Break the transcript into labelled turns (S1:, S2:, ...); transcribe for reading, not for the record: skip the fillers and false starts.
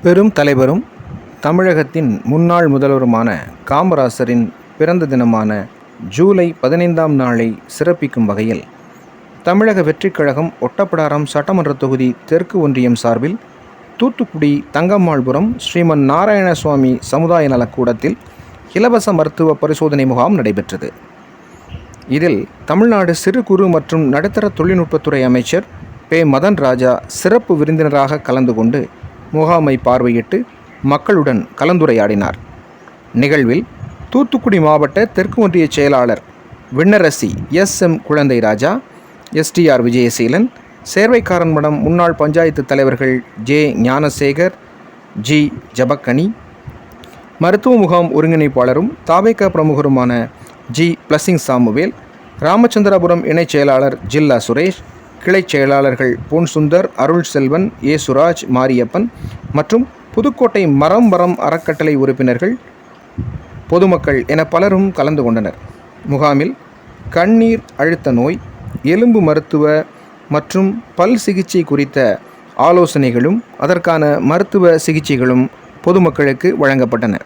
S1: பெரும் தலைவரும் தமிழகத்தின் முன்னாள் முதல்வருமான காமராசரின் பிறந்த தினமான ஜூலை 15ஆம் நாளை சிறப்பிக்கும் வகையில் தமிழக வெற்றிக் கழகம் ஒட்டப்பிடாரம் சட்டமன்ற தொகுதி தெற்கு ஒன்றியம் சார்பில் தூத்துக்குடி தங்கம்மாள்புரம் ஸ்ரீமன் நாராயணசுவாமி சமுதாய நலக்கூடத்தில் இலவச மருத்துவ பரிசோதனை முகாம் நடைபெற்றது. இதில் தமிழ்நாடு சிறு குறு மற்றும் நடுத்தர தொழில்நுட்பத்துறை அமைச்சர் பே. மதன் ராஜா சிறப்பு விருந்தினராக கலந்து கொண்டு முகாமை பார்வையிட்டு மக்களுடன் கலந்துரையாடினார். நிகழ்வில் தூத்துக்குடி மாவட்ட தெற்கு ஒன்றிய செயலாளர் விண்ணரசி எஸ்.எம். குழந்தை ராஜா, எஸ்.டி.ஆர். விஜயசீலன், சேர்வைக்காரன்மடம் முன்னாள் பஞ்சாயத்து தலைவர்கள் ஜே. ஞானசேகர், ஜி. ஜபக்கனி, மருத்துவ முகாம் ஒருங்கிணைப்பாளரும் தாவேகா பிரமுகருமான ஜி. பிளஸிங் சாமுவேல், ராமச்சந்திராபுரம் இணைச் செயலாளர் ஜில்லா சுரேஷ், கிளைச் செயலாளர்கள் பொன் சுந்தர், அருள் செல்வன், ஏ. சுராஜ், மாரியப்பன் மற்றும் புதுக்கோட்டை மரம் அறக்கட்டளை உறுப்பினர்கள், பொதுமக்கள் என பலரும் கலந்து கொண்டனர். முகாமில் கண்ணீர் அழுத்த நோய், எலும்பு மருத்துவ மற்றும் பல் சிகிச்சை குறித்த ஆலோசனைகளும் அதற்கான மருத்துவ சிகிச்சைகளும் பொதுமக்களுக்கு வழங்கப்பட்டன.